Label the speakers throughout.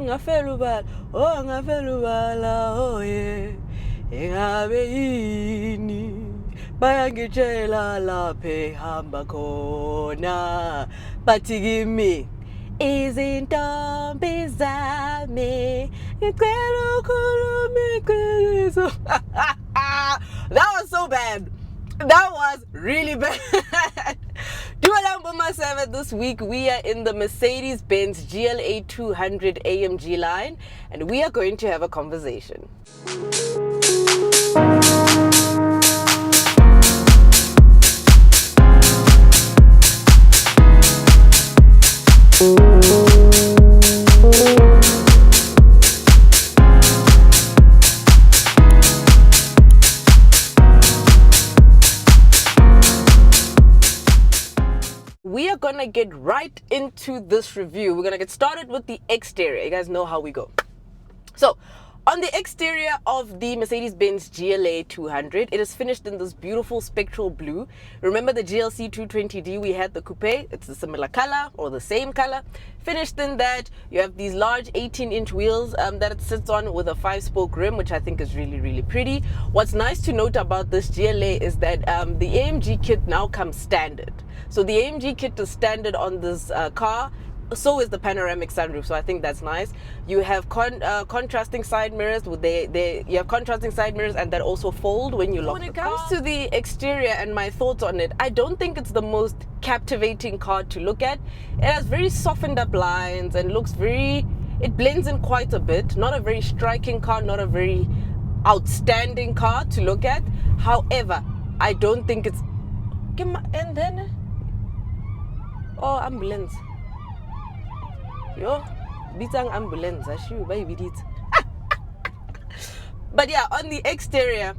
Speaker 1: ngafelubala oh yeah ingabe yini bayangitshela lapha ehamba khona bathi kimi izintombi zami ngicela ukhuluma iqiniso. That was so bad. That was really bad. Dualambo maseve, this week we are in the Mercedes Benz GLA200 AMG line and we are going to have a conversation. We are gonna get right into this review. We're gonna get started with the exterior. You guys know how we go. So, on the exterior of the Mercedes Benz GLA200, it is finished in this beautiful spectral blue. Remember the GLC 220D, we had the coupe. It's a similar color or the same color. Finished in that, you have these large 18-inch wheels that it sits on with a 5-spoke rim, which I think is really, really pretty. What's nice to note about this GLA is that the AMG kit now comes standard. So the AMG kit is standard on this car. So is the panoramic sunroof, so I think that's nice. You have contrasting side mirrors. You have contrasting side mirrors, and that also fold when you lock the car. When it comes to the exterior and my thoughts on it, I don't think it's the most captivating car to look at. It has very softened up lines and looks it blends in quite a bit. Not a very striking car, not a very outstanding car to look at. However, I don't think it's... And then... Oh, ambulance. Yo, bitang ambulance, but yeah, on the exterior,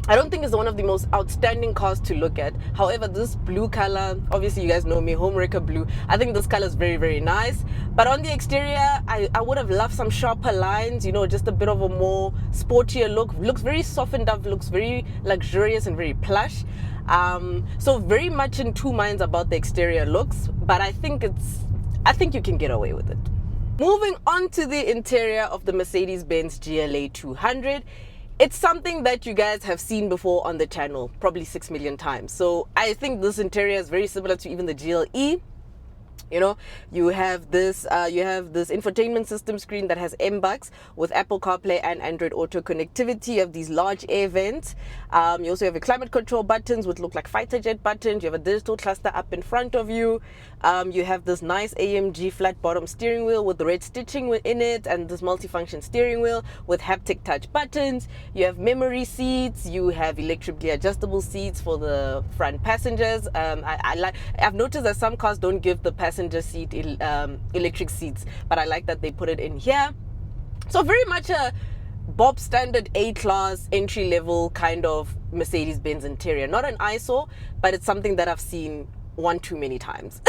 Speaker 1: I don't think it's one of the most outstanding cars to look at. However, this blue color, obviously you guys know me, homewrecker blue, I think this color is very, very nice. But on the exterior, I would have loved some sharper lines, you know, just a bit of a more sportier look. Looks very softened up, looks very luxurious and very plush. So very much in two minds about the exterior looks, but I think you can get away with it. Moving on to the interior of the Mercedes Benz GLA200. It's something that you guys have seen before on the channel, probably 6 million times. So I think this interior is very similar to even the GLE. You know, you have this infotainment system screen that has MBUX with Apple CarPlay and Android Auto connectivity. You have these large air vents. You also have your climate control buttons, which look like fighter jet buttons. You have a digital cluster up in front of you. You have this nice AMG flat bottom steering wheel with the red stitching in it, and this multifunction steering wheel with haptic touch buttons. You have memory seats. You have electrically adjustable seats for the front passengers. I've noticed that some cars don't give the passenger seat electric seats, but I like that they put it in here. So very much a Bob standard A-class entry-level kind of Mercedes-Benz interior. Not an eyesore, but it's something that I've seen one too many times.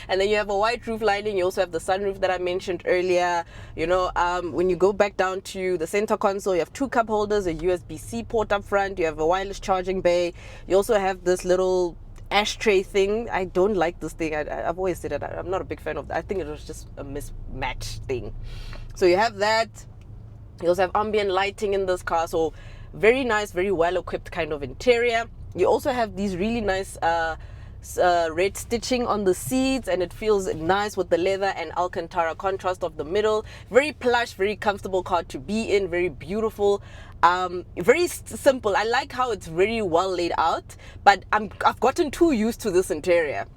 Speaker 1: And then you have a white roof lining. You also have the sunroof that I mentioned earlier. You know, when you go back down to the center console, you have 2 cup holders, a USB-C port up front. You have a wireless charging bay. You also have this little ashtray thing. I don't like this thing. I've always said that I'm not a big fan of that. I think it was just a mismatch thing. So you have that. You also have ambient lighting in this car. So very nice, very well equipped kind of interior. You also have these really nice red stitching on the seats, and it feels nice with the leather and Alcantara contrast of the middle. Very plush, very comfortable car to be in, very beautiful. Very simple. I like how it's very well laid out, but I've gotten too used to this interior.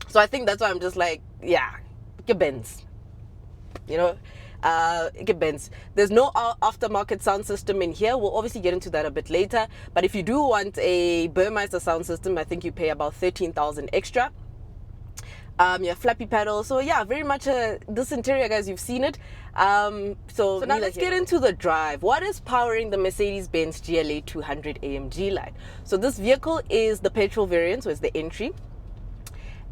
Speaker 1: So I think that's why I'm just like, yeah, get Benz. You know, get Benz. There's no aftermarket sound system in here. We'll obviously get into that a bit later. But if you do want a Burmeister sound system, I think you pay about 13,000 extra. You have flappy paddles. So yeah, very much this interior, guys, you've seen it. So now let's get into the drive. What is powering the Mercedes Benz GLA200 AMG line? So this vehicle is the petrol variant, so it's the entry.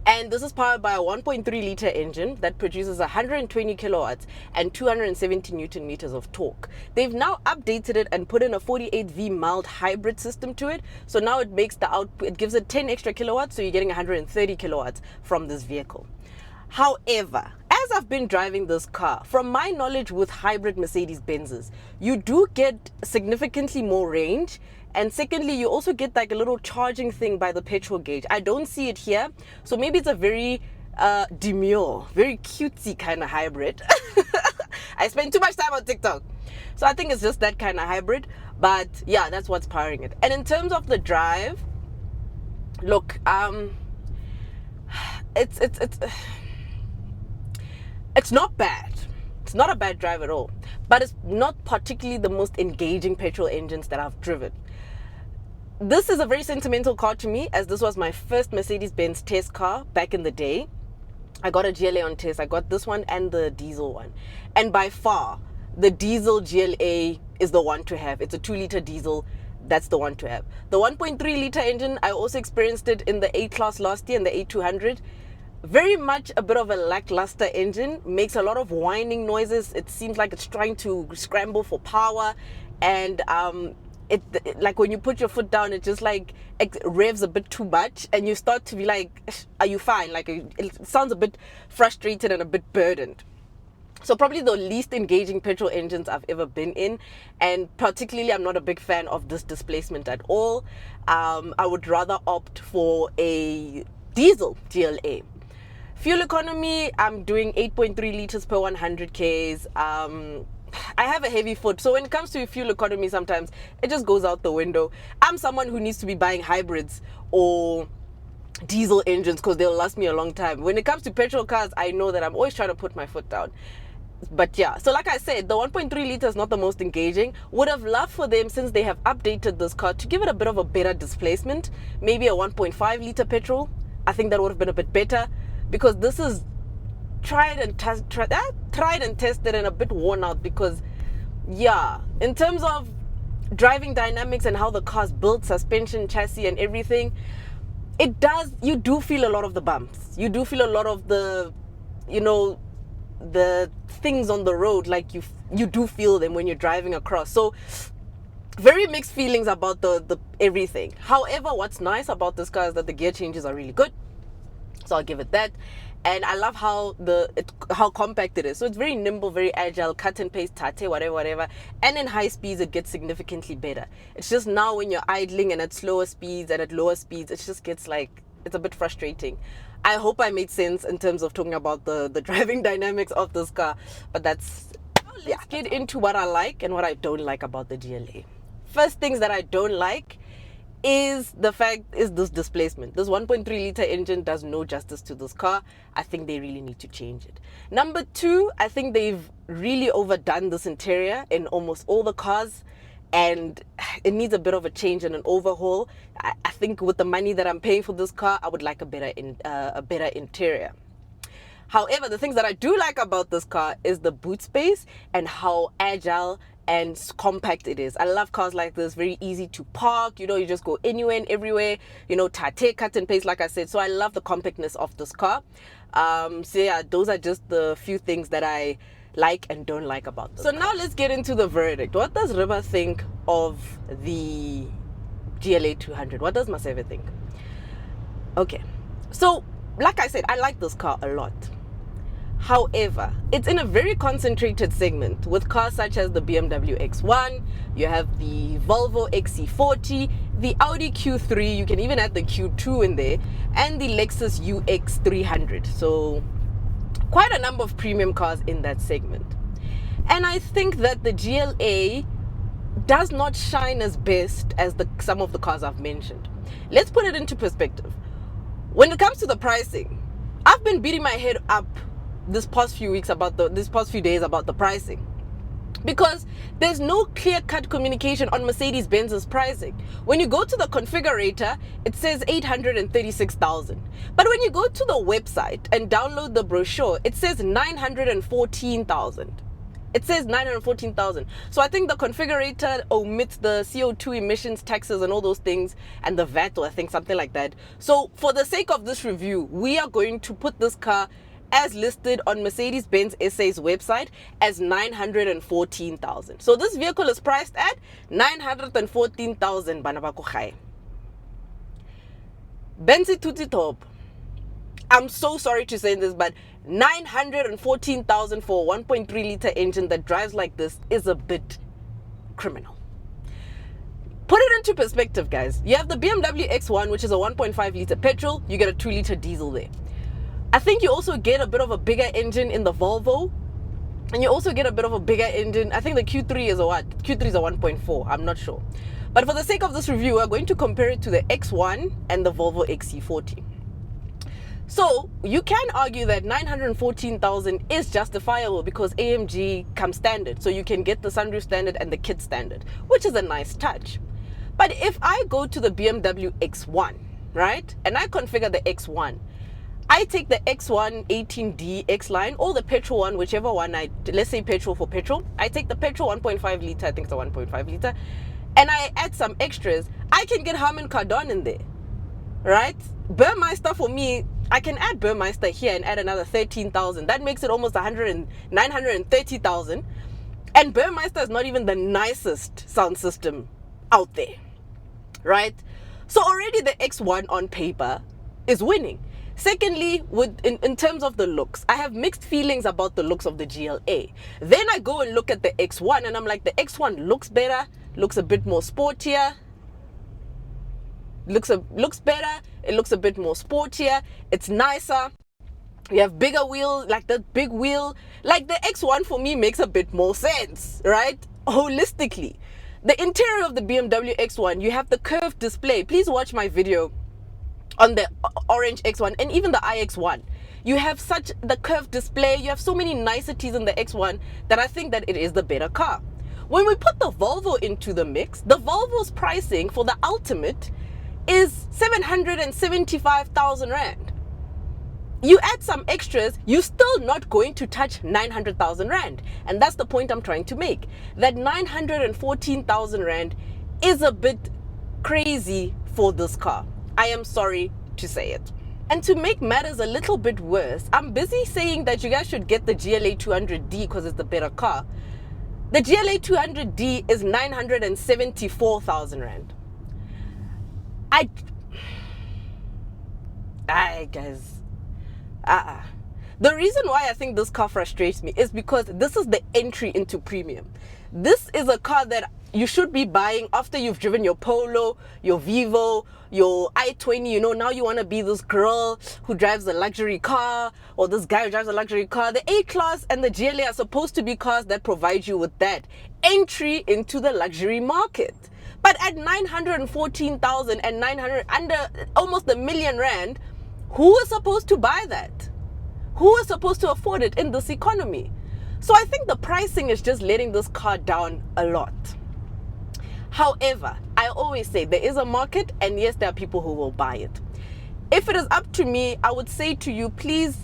Speaker 1: And this is powered by a 1.3 liter engine that produces 120 kilowatts and 270 Newton meters of torque. They've now updated it and put in a 48V mild hybrid system to it. So now it makes the output, it gives it 10 extra kilowatts, so you're getting 130 kilowatts from this vehicle. However, as I've been driving this car, from my knowledge with hybrid Mercedes Benzes, you do get significantly more range. And secondly, you also get like a little charging thing by the petrol gauge. I don't see it here. So maybe it's a very demure, very cutesy kind of hybrid. I spend too much time on TikTok. So I think it's just that kind of hybrid. But yeah, that's what's powering it. And in terms of the drive, look, it's not bad. It's not a bad drive at all, but it's not particularly the most engaging petrol engines that I've driven. This is a very sentimental car to me, as this was my first Mercedes-Benz test car back in the day. I got a GLA on test. I got this one and the diesel one. And by far, the diesel GLA is the one to have. It's a 2-liter diesel. That's the one to have. The 1.3-liter engine, I also experienced it in the A-Class last year, in the A200. Very much a bit of a lackluster engine, makes a lot of whining noises. It seems like it's trying to scramble for power, and it like when you put your foot down, it just like it revs a bit too much, and you start to be like, are you fine? Like it sounds a bit frustrated and a bit burdened. So probably the least engaging petrol engines I've ever been in, and particularly I'm not a big fan of this displacement at all. I would rather opt for a diesel GLA. Fuel economy, I'm doing 8.3 liters per 100 Ks. I have a heavy foot, so when it comes to fuel economy, sometimes it just goes out the window. I'm someone who needs to be buying hybrids or diesel engines because they'll last me a long time. When it comes to petrol cars, I know that I'm always trying to put my foot down. But yeah, so like I said, the 1.3 liter is not the most engaging. Would have loved for them, since they have updated this car, to give it a bit of a better displacement. Maybe a 1.5 liter petrol. I think that would have been a bit better, because this is tried and tested and a bit worn out. Because yeah, in terms of driving dynamics and how the car's built, suspension, chassis and everything, you do feel a lot of the bumps. You do feel a lot of the, the things on the road. Like you do feel them when you're driving across. So very mixed feelings about the everything. However, what's nice about this car is that the gear changes are really good, so I'll give it that. And I love how how compact it is. So it's very nimble, very agile, cut and paste, tate, whatever. And in high speeds, it gets significantly better. It's just now when you're idling and at slower speeds and at lower speeds, it just gets like, it's a bit frustrating. I hope I made sense in terms of talking about the driving dynamics of this car. But let's get into what I like and what I don't like about the GLA. First things that I don't like is this displacement. This 1.3 liter engine does no justice to this car. I think they really need to change it. Number two, I think they've really overdone this interior in almost all the cars, and it needs a bit of a change and an overhaul. I think with the money that I'm paying for this car, I would like a better interior. However, the things that I do like about this car is the boot space and how agile and compact it is. I love cars like this, very easy to park, you just go anywhere and everywhere, tate, cut and paste, like I said. So I love the compactness of this car. So yeah, those are just the few things that I like and don't like about this. So now let's get into the verdict. What does Riba think of the GLA200? What does Maseve think? Okay, so like I said, I like this car a lot. However, it's in a very concentrated segment with cars such as the BMW X1, you have the Volvo XC40, the Audi Q3, you can even add the Q2 in there, and the Lexus UX300. So quite a number of premium cars in that segment. And I think that the GLA does not shine as best as some of the cars I've mentioned. Let's put it into perspective. When it comes to the pricing, I've been beating my head up this past few days about the pricing, because there's no clear-cut communication on Mercedes-Benz's pricing. When you go to the configurator, it says 836,000, but when you go to the website and download the brochure, it says 914,000. It says 914,000. So I think the configurator omits the CO2 emissions taxes and all those things, and the VAT, or I think something like that. So for the sake of this review, we are going to put this car as listed on Mercedes-Benz SA's website as 914,000. So this vehicle is priced at 914,000 bana ba ko gae. Benzi tuti top. I'm so sorry to say this, but 914,000 for a 1.3 liter engine that drives like this is a bit criminal. Put it into perspective, guys. You have the BMW X1, which is a 1.5 liter petrol. You get a 2 liter diesel there. I think you also get a bit of a bigger engine in the Volvo. And you also get a bit of a bigger engine. I think the Q3 is a what? Q3 is a 1.4. I'm not sure. But for the sake of this review, we're going to compare it to the X1 and the Volvo XC40. So you can argue that 914,000 is justifiable because AMG comes standard. So you can get the sunroof standard and the kit standard, which is a nice touch. But if I go to the BMW X1, right, and I configure the X1, I take the X1 18D X line or the petrol one, whichever one let's say petrol for petrol. I take the petrol 1.5 liter, I think it's a 1.5 liter, and I add some extras. I can get Harman Kardon in there, right? Burmeister for me, I can add Burmeister here and add another 13,000. That makes it almost 930,000. And Burmeister is not even the nicest sound system out there, right? So already the X1 on paper is winning. Secondly, in terms of the looks, I have mixed feelings about the looks of the GLA. Then I go and look at the X1 and I'm like, the X1 looks better, looks a bit more sportier, looks better, it looks a bit more sportier, it's nicer. You have bigger wheel, like that big wheel. Like the X1 for me makes a bit more sense, right? Holistically. The interior of the BMW X1, you have the curved display. Please watch my video on the orange X1 and even the iX1. You have such the curved display, you have so many niceties in the X1 that I think that it is the better car. When we put the Volvo into the mix, the Volvo's pricing for the Ultimate is 775,000 Rand. You add some extras, you're still not going to touch 900,000 Rand. And that's the point I'm trying to make. That 914,000 Rand is a bit crazy for this car. I am sorry to say it. And to make matters a little bit worse, I'm busy saying that you guys should get the GLA200D because it's the better car. The GLA200D is 974,000 Rand. The reason why I think this car frustrates me is because this is the entry into premium. This is a car that you should be buying after you've driven your Polo, your Vivo, your i20. You know, now you want to be this girl who drives a luxury car, or this guy who drives a luxury car. The A-Class and the GLA are supposed to be cars that provide you with that entry into the luxury market. But at 914,000 and 900, under almost a million Rand, who is supposed to buy that? Who is supposed to afford it in this economy? So I think the pricing is just letting this car down a lot. However, I always say there is a market, and yes, there are people who will buy it. If it is up to me, I would say to you, please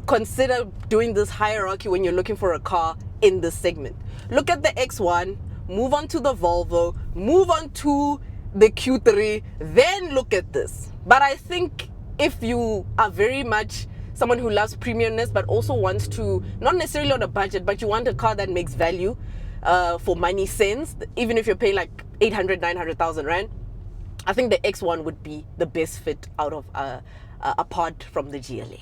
Speaker 1: consider doing this hierarchy when you're looking for a car in this segment. Look at the X1, move on to the Volvo, move on to the Q3, then look at this. But I think if you are very much someone who loves premiumness but also wants to, not necessarily on a budget, but you want a car that makes value for money sense, even if you're paying like 800, 900,000 Rand, I think the X1 would be the best fit out of apart from the GLA.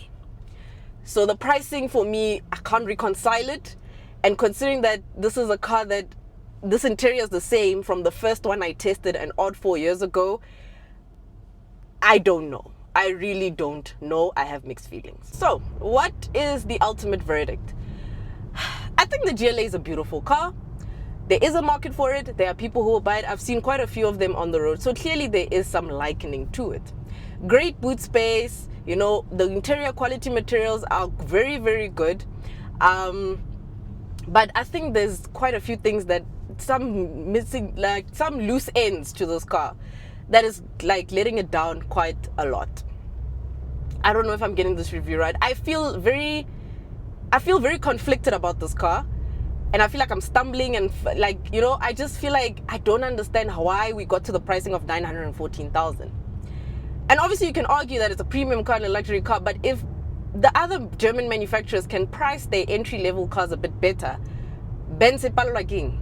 Speaker 1: So the pricing for me, I can't reconcile it. And considering that this is a car that this interior is the same from the first one I tested an odd 4 years ago, I don't know. I really don't know. I have mixed feelings. So what is the ultimate verdict? I think the GLA is a beautiful car. There is a market for it. There are people who will buy it. I've seen quite a few of them on the road. So clearly there is some likening to it. Great boot space. You know, the interior quality materials are very, very good. But I think there's quite a few things that some missing, like some loose ends to this car that is like letting it down quite a lot. I don't know if I'm getting this review right. I feel very conflicted about this car, and I feel like I'm stumbling, and like, you know, I just feel like I don't understand why we got to the pricing of 914,000. And obviously you can argue that it's a premium car and a luxury car, but if the other German manufacturers can price their entry-level cars a bit better, Ben se palwa king.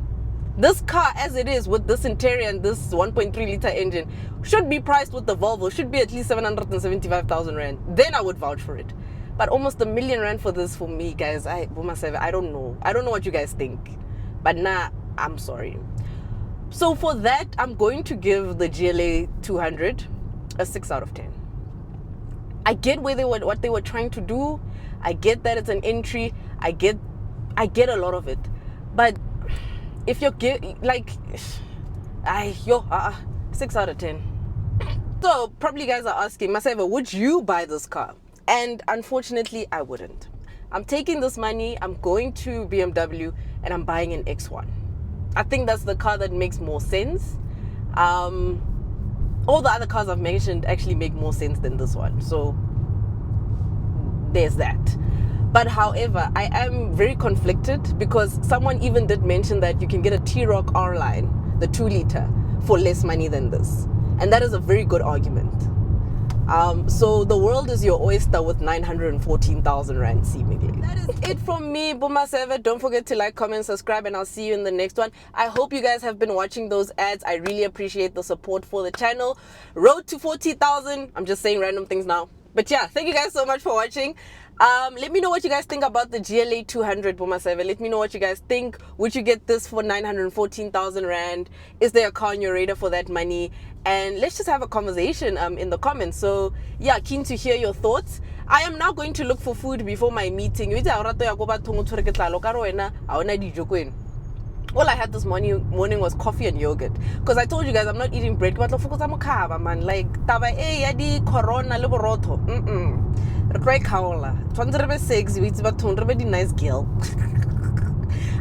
Speaker 1: This car, as it is, with this interior and this 1.3 liter engine, should be priced with the Volvo, should be at least 775,000 rand. Then I would vouch for it. But almost a million rand for this, for me, guys, I don't know. I don't know what you guys think. But nah, I'm sorry. So for that, I'm going to give the GLA200 a 6 out of 10. I get what they were trying to do. I get that it's an entry. I get a lot of it. But if you're like, 6 out of 10. So probably you guys are asking, Maseve, would you buy this car? And unfortunately, I wouldn't. I'm taking this money, I'm going to BMW, and I'm buying an X1. I think that's the car that makes more sense. All the other cars I've mentioned actually make more sense than this one. So there's that. But however, I am very conflicted because someone even did mention that you can get a T-Roc R-Line, the 2 liter, for less money than this. And that is a very good argument. So the world is your oyster with 914,000 rand seemingly. That is it from me, Maseve. Don't forget to like, comment, subscribe, and I'll see you in the next one. I hope you guys have been watching those ads. I really appreciate the support for the channel. Road to 40,000. I'm just saying random things now. But yeah, thank you guys so much for watching. Let me know what you guys think about the GLA200, Maseve. Let me know what you guys think. Would you get this for 914,000 rand? Is there a car on your radar for that money? And let's just have a conversation in the comments. So yeah, keen to hear your thoughts. I am now going to look for food before my meeting. All I had this morning was coffee and yogurt. Because I told you guys I'm not eating bread. But man, like corona liberato. Nice girl.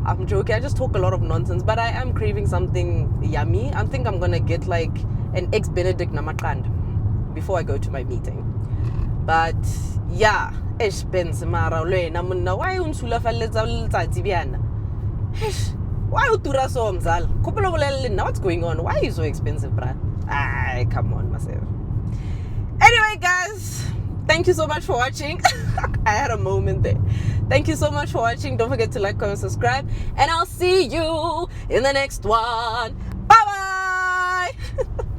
Speaker 1: I'm joking. I just talk a lot of nonsense, but I am craving something yummy. I think I'm gonna get like an eggs Benedict namakand before I go to my meeting. But yeah, ish benz mara munna why unsula falletsa letsatsi biana. Why utura so mzal? What's going on? Why are you so expensive, bruh? Ay, come on, maseve. Anyway, guys, thank you so much for watching. I had a moment there. Thank you so much for watching. Don't forget to like, comment, subscribe, and I'll see you in the next one. Bye bye.